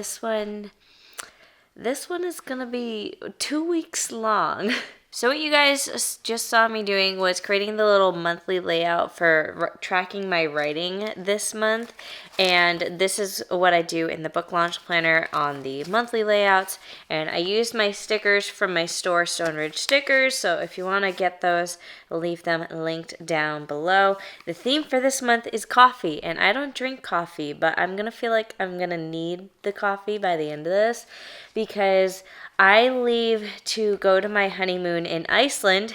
this one is gonna be 2 weeks long. So what you guys just saw me doing was creating the little monthly layout for tracking my writing this month. And this is what I do in the book launch planner on the monthly layouts. And I used my stickers from my store, Stone Ridge Stickers. So if you want to get those, I'll leave them linked down below. The theme for this month is coffee. And I don't drink coffee, but I'm going to feel like I'm going to need the coffee by the end of this, because I leave to go to my honeymoon in Iceland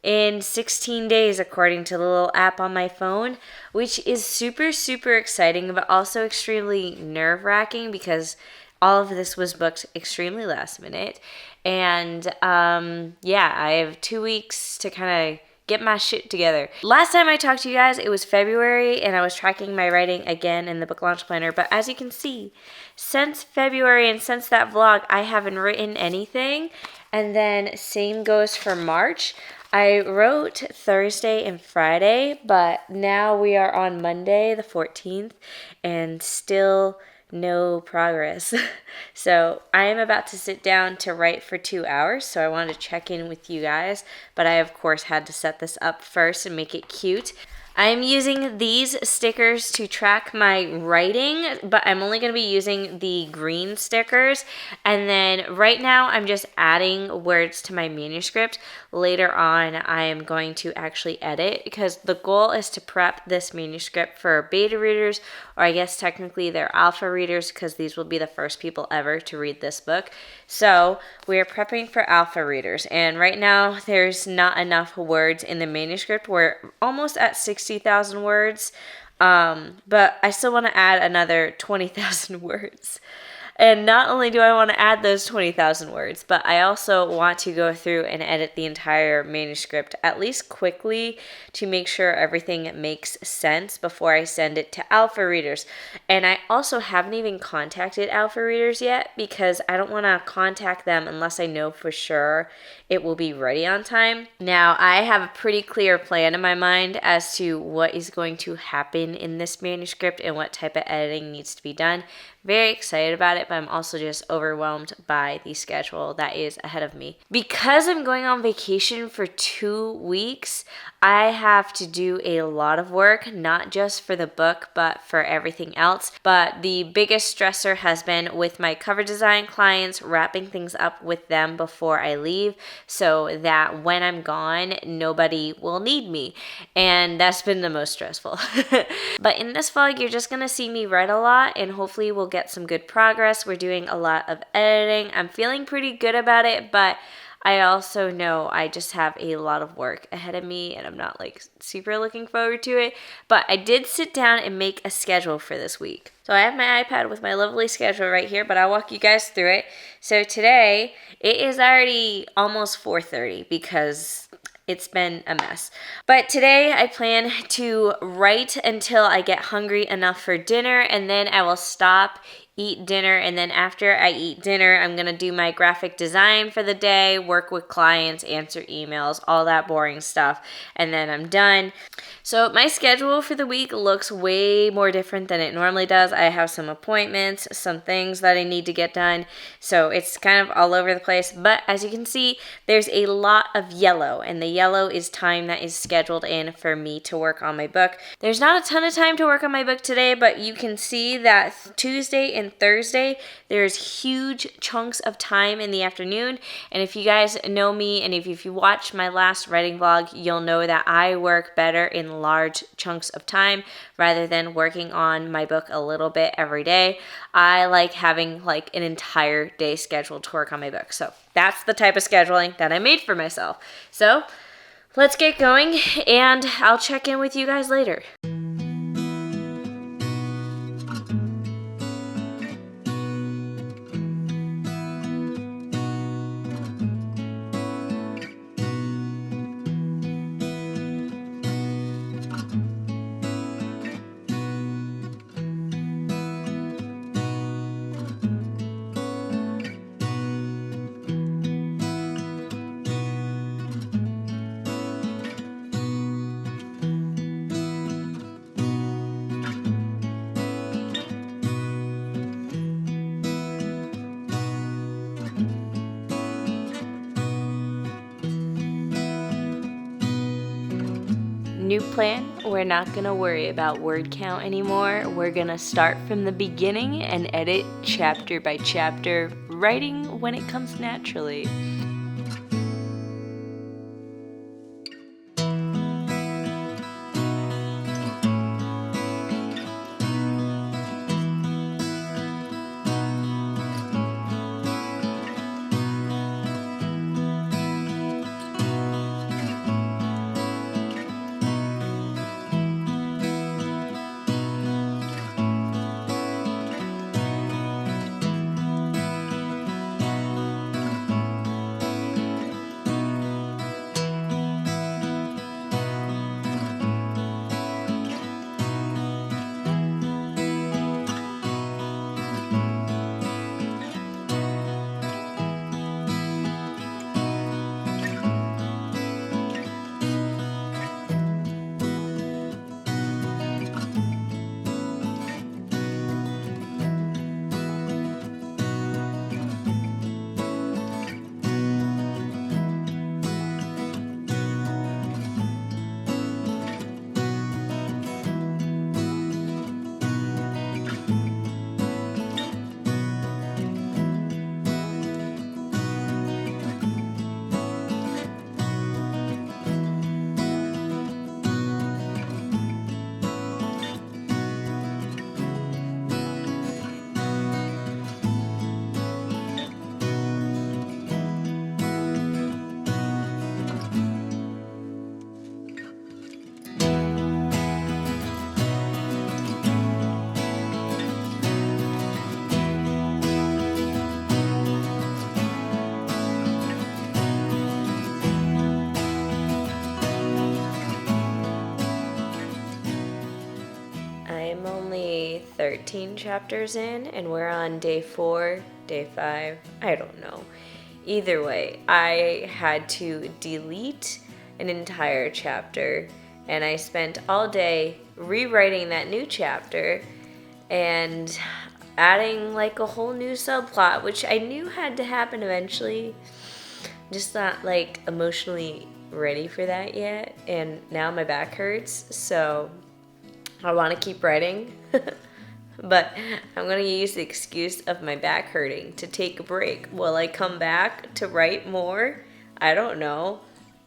in 16 days, according to the little app on my phone, which is super, super exciting, but also extremely nerve-wracking because all of this was booked extremely last minute. And yeah, I have 2 weeks to kind of get my shit together. Last time I talked to you guys, it was February, and I was tracking my writing again in the book launch planner. But as you can see, since February and since that vlog, I haven't written anything. And then same goes for March. I wrote Thursday and Friday, but now we are on Monday, the 14th, and still no progress. So I am about to sit down to write for 2 hours, so I wanted to check in with you guys, but I of course had to set this up first and make it cute. I'm using these stickers to track my writing, but I'm only going to be using the green stickers. And then right now I'm just adding words to my manuscript. Later on I am going to actually edit, because the goal is to prep this manuscript for beta readers, or I guess technically they're alpha readers, because these will be the first people ever to read this book. So we are prepping for alpha readers, and right now there's not enough words in the manuscript. We're almost at 60,000 words, but I still want to add another 20,000 words. And not only do I want to add those 20,000 words, but I also want to go through and edit the entire manuscript, at least quickly, to make sure everything makes sense before I send it to alpha readers. And I also haven't even contacted alpha readers yet, because I don't want to contact them unless I know for sure it will be ready on time. Now, I have a pretty clear plan in my mind as to what is going to happen in this manuscript and what type of editing needs to be done. Very excited about it, but I'm also just overwhelmed by the schedule that is ahead of me. Because I'm going on vacation for 2 weeks, I have to do a lot of work, not just for the book, but for everything else. But the biggest stressor has been with my cover design clients, wrapping things up with them before I leave, so that when I'm gone, nobody will need me. And that's been the most stressful. But in this vlog, you're just gonna see me write a lot, and hopefully we'll get some good progress. We're doing a lot of editing. I'm feeling pretty good about it, but I also know I just have a lot of work ahead of me, and I'm not like super looking forward to it. But I did sit down and make a schedule for this week. So I have my iPad with my lovely schedule right here, but I'll walk you guys through it. So today, it is already almost 4:30 because it's been a mess. But today I plan to write until I get hungry enough for dinner, and then I will stop, eat dinner, and then after I eat dinner, I'm gonna do my graphic design for the day, work with clients, answer emails, all that boring stuff, and then I'm done. So my schedule for the week looks way more different than it normally does. I have some appointments, some things that I need to get done, so it's kind of all over the place. But as you can see, there's a lot of yellow, and the yellow is time that is scheduled in for me to work on my book. There's not a ton of time to work on my book today, but you can see that Tuesday and Thursday, there's huge chunks of time in the afternoon. And if you guys know me, and if you watched my last writing vlog, you'll know that I work better in large chunks of time rather than working on my book a little bit every day. I like having like an entire day scheduled to work on my book. So that's the type of scheduling that I made for myself. So let's get going, and I'll check in with you guys later. New plan, we're not gonna worry about word count anymore. We're gonna start from the beginning and edit chapter by chapter, writing when it comes naturally. I'm only 13 chapters in, and we're on day 4, day 5, I don't know. Either way, I had to delete an entire chapter, and I spent all day rewriting that new chapter and adding like a whole new subplot, which I knew had to happen eventually. Just not like emotionally ready for that yet, and now my back hurts, so I want to keep writing, but I'm going to use the excuse of my back hurting to take a break. Will I come back to write more? I don't know.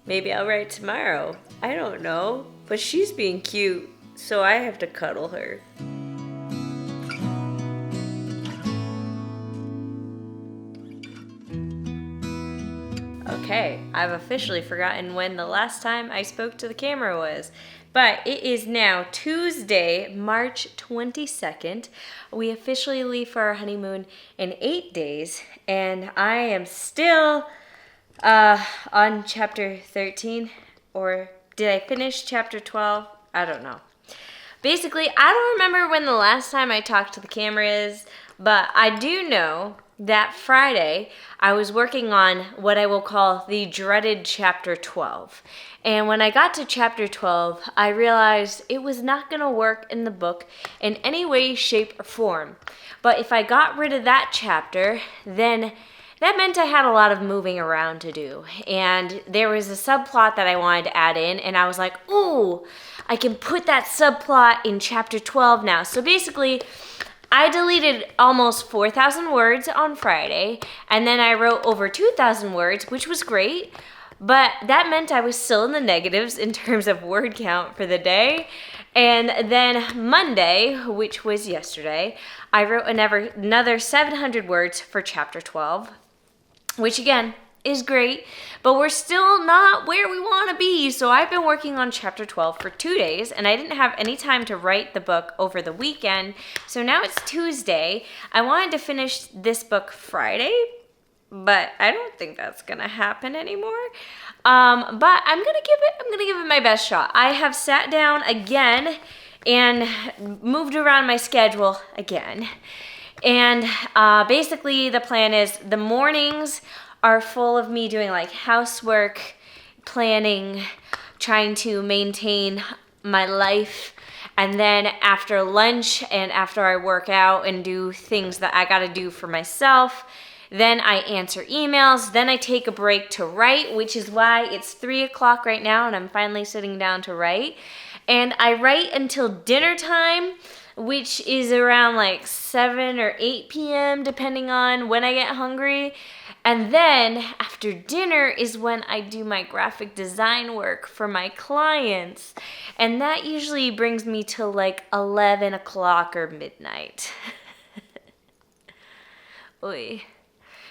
Maybe I'll write tomorrow. I don't know. But she's being cute, so I have to cuddle her. Okay, I've officially forgotten when the last time I spoke to the camera was. But it is now Tuesday, March 22nd. We officially leave for our honeymoon in 8 days, and I am still on chapter 13, or did I finish chapter 12? I don't know. Basically, I don't remember when the last time I talked to the camera is, but I do know that Friday I was working on what I will call the dreaded chapter 12. And when I got to chapter 12, I realized it was not going to work in the book in any way, shape, or form. But if I got rid of that chapter, then that meant I had a lot of moving around to do. And there was a subplot that I wanted to add in, and I was like, ooh, I can put that subplot in chapter 12 now. So basically, I deleted almost 4,000 words on Friday, and then I wrote over 2,000 words, which was great. But that meant I was still in the negatives in terms of word count for the day. And then Monday, which was yesterday, I wrote another 700 words for chapter 12, which again is great, but we're still not where we want to be. So I've been working on chapter 12 for 2 days, and I didn't have any time to write the book over the weekend. So now it's Tuesday. I wanted to finish this book Friday, but I don't think that's gonna happen anymore. But I'm gonna give it my best shot. I have sat down again and moved around my schedule again. And basically the plan is the mornings are full of me doing like housework, planning, trying to maintain my life. And then after lunch and after I work out and do things that I gotta do for myself, Then I answer emails. Then I take a break to write, which is why it's 3 o'clock right now and I'm finally sitting down to write. And I write until dinner time, which is around like 7 or 8 p.m. depending on when I get hungry. And then after dinner is when I do my graphic design work for my clients. And that usually brings me to like 11 o'clock or midnight. Oy.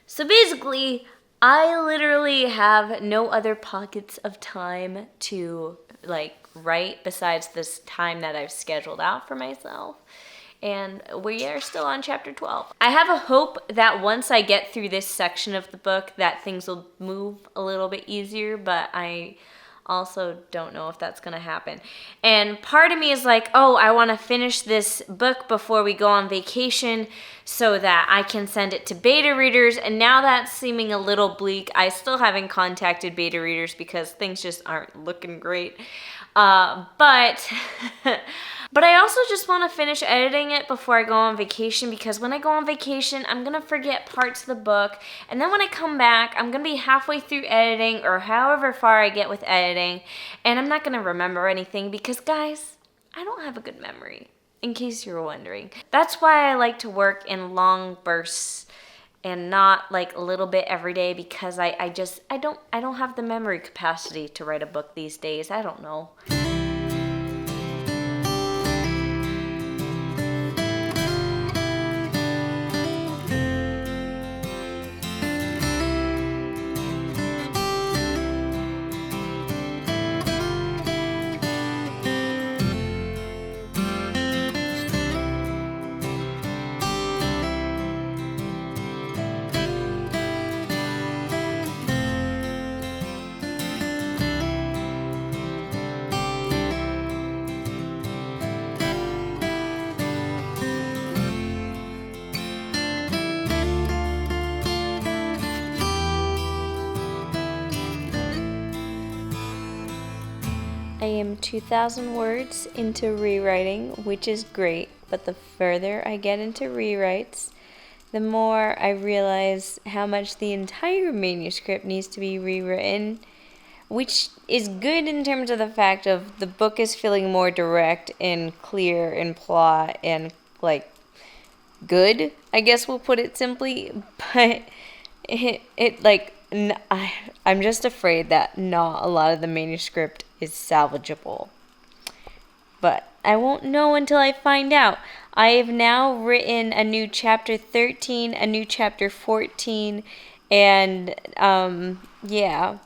So basically, I literally have no other pockets of time to like write besides this time that I've scheduled out for myself. And we are still on chapter 12. I have a hope that once I get through this section of the book that things will move a little bit easier, but I also don't know if that's going to happen. And part of me is like, oh, I want to finish this book before we go on vacation so that I can send it to beta readers. And now that's seeming a little bleak. I still haven't contacted beta readers because things just aren't looking great. But I also just want to finish editing it before I go on vacation, because when I go on vacation, I'm going to forget parts of the book. And then when I come back, I'm going to be halfway through editing or however far I get with editing. And I'm not going to remember anything because, guys, I don't have a good memory, in case you're wondering. That's why I like to work in long bursts and not like a little bit every day, because I don't have the memory capacity to write a book these days. I don't know. I am 2,000 words into rewriting, which is great, but the further I get into rewrites, the more I realize how much the entire manuscript needs to be rewritten, which is good in terms of the fact of the book is feeling more direct and clear in plot and like good, I guess we'll put it simply, but I'm just afraid that not a lot of the manuscript is salvageable. But I won't know until I find out. I have now written a new chapter 13, a new chapter 14, and yeah,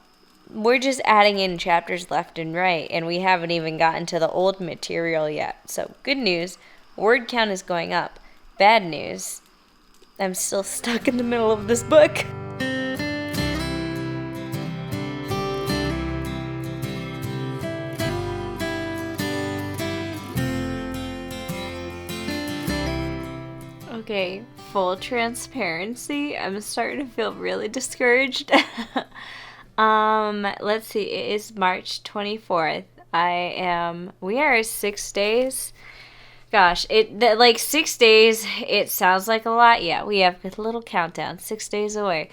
we're just adding in chapters left and right, and we haven't even gotten to the old material yet. So good news, word count is going up. Bad news, I'm still stuck in the middle of this book. Okay, full transparency, I'm starting to feel really discouraged. Let's see, it is March 24th. We are 6 days. Gosh, like 6 days, it sounds like a lot. Yeah, we have a little countdown, 6 days away.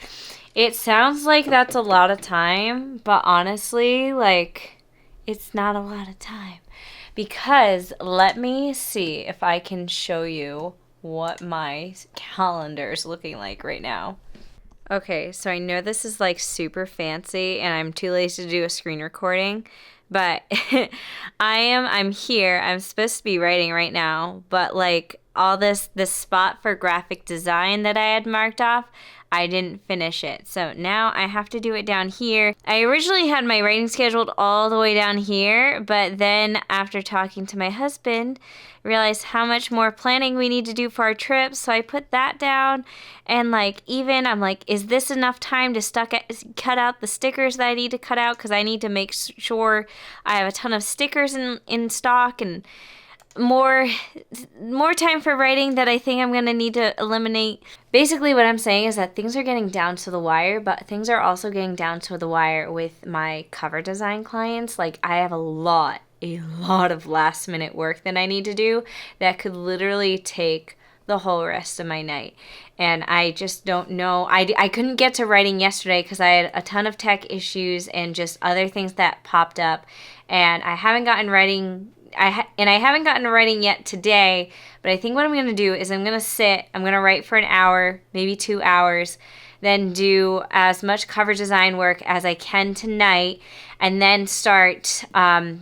It sounds like that's a lot of time, but honestly, like, it's not a lot of time. Because let me see if I can show you what my calendar is looking like right now. Okay, so I know this is like super fancy and I'm too lazy to do a screen recording, but I'm here. I'm supposed to be writing right now, but like all this spot for graphic design that I had marked off, I didn't finish it. So now I have to do it down here. I originally had my writing scheduled all the way down here, but then after talking to my husband, realized how much more planning we need to do for our trip. So I put that down, and like even I'm like, is this enough time to cut out the stickers that I need to cut out? Because I need to make sure I have a ton of stickers in stock, and more time for writing that I think I'm going to need to eliminate. Basically what I'm saying is that things are getting down to the wire, but things are also getting down to the wire with my cover design clients. Like I have a lot of last minute work that I need to do that could literally take the whole rest of my night. And I just don't know. I couldn't get to writing yesterday because I had a ton of tech issues and just other things that popped up. And I haven't gotten writing. I haven't gotten to writing yet today. But I think what I'm going to do is I'm going to write for an hour, maybe 2 hours, then do as much cover design work as I can tonight, and then start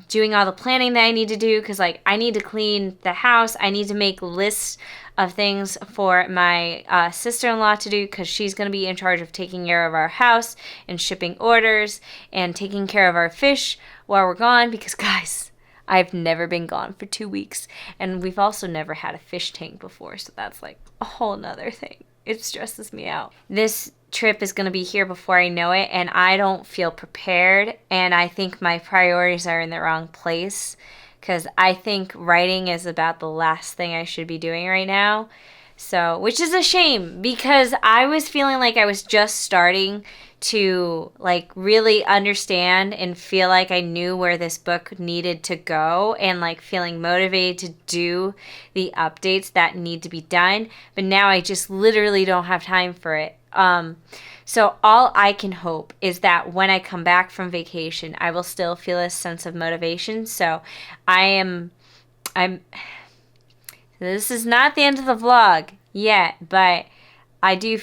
doing all the planning that I need to do, because like I need to clean the house. I need to make lists of things for my sister-in-law to do, because she's going to be in charge of taking care of our house and shipping orders and taking care of our fish while we're gone, because guys, I've never been gone for 2 weeks, and we've also never had a fish tank before, so that's like a whole nother thing. It stresses me out. This trip is going to be here before I know it, and I don't feel prepared, and I think my priorities are in the wrong place, because I think writing is about the last thing I should be doing right now. So, which is a shame, because I was feeling like I was just starting to like really understand and feel like I knew where this book needed to go, and like feeling motivated to do the updates that need to be done. But now I just literally don't have time for it. So all I can hope is that when I come back from vacation, I will still feel a sense of motivation. So I'm this is not the end of the vlog yet, but I do